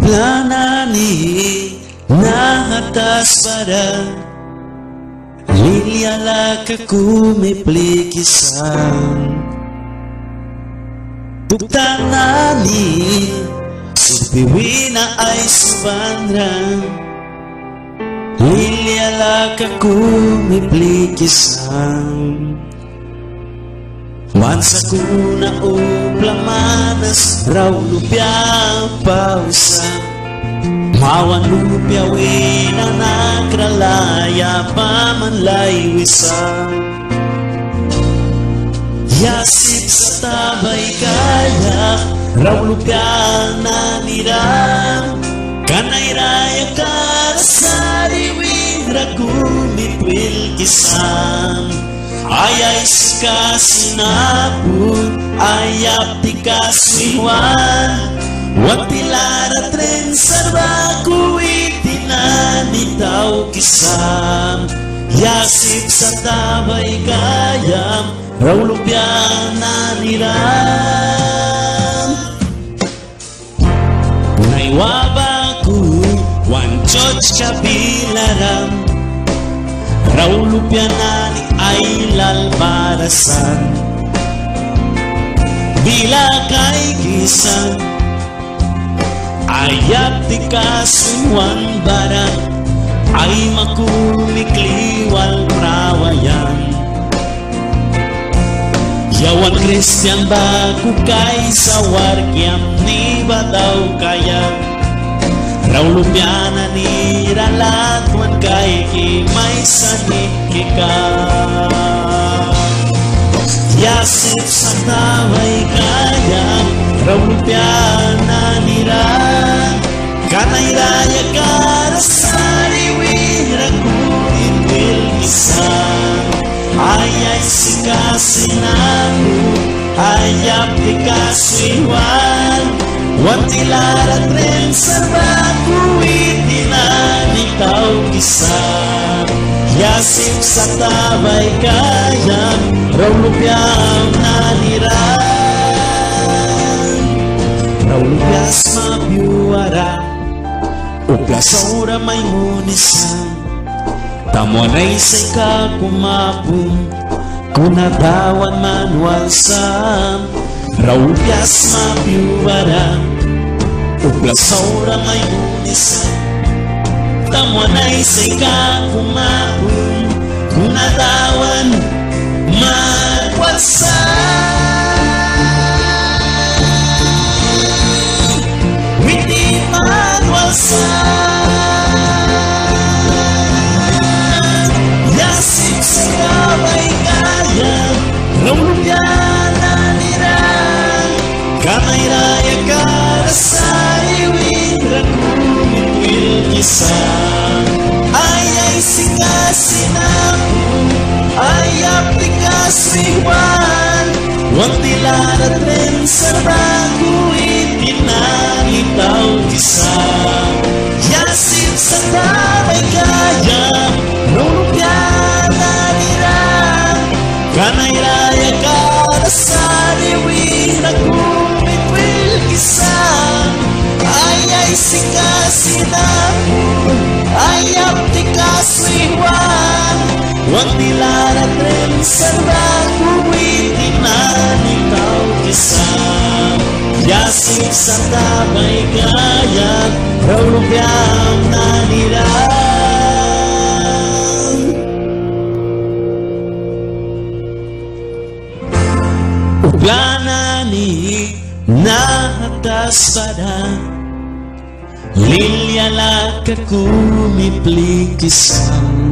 Planani na atas pada Liliala kakumiplikisan Buktanani Supiwi na ay subandran Liliala kakumiplikisan Wansa kuna uplamanas raw lupya pausa Mawan lupya wina nakralaya pamanlay wisa Yasip sa tabay kaya raw lupya naniram Kanay raya karasariwin rakumipil kisam Ayay ska sinapun, ayap di kaswiwan Watilara tren sarba kuitinan itaw kisam Yasip sa tabay gayam, raw lupya naniram Naiwabaku, wanchot kabilaram Raw lupya nani ay lalbarasan Bila kay kisan Ayap di kasuwan barang Ay makumikliwal prawayan Yawan Kristian baku kay sawar Kiam ni bataw kaya Raw lupya na niralatwan kay kimay sanikika Yasip sa taway kaya Raw lupya na nira Kanay raya karasariwin Rakuin wilgisa Ayay sikasinaku Ayap di kaswiwan Watilara tren sarba kuitinan ikaw kisa Yasip sa tabay kayam Raw lupyang naniran Raw lupyas mabiwara Uplas ora may munisan Tamonay say kakumapun Kunadawan manualsam Raw lupyas mabiwara Uplas ora may munisan Tamonay say kakumapun Kunadawan manualsam Hindi manualsam Yasip sa kabay kaya Raw lupya naniran Kamay raya karasariwin Rakumitwil kisa Ayay sikasinaku Ayap di kaswiwan Watilara tren sarba kuitinan itaw kisa Yasip sa tabay kaya Raw lupya naniran Kanay raya karasariwin Rakumitwil kisa Ayay sikasinaku Ayap di kaswiwan Watilara tren sarba kuitinan itaw kisa Yasip sa tabay kaya Raw lupyang naniran Uplanani na atas pada Liliala kakumiplikisan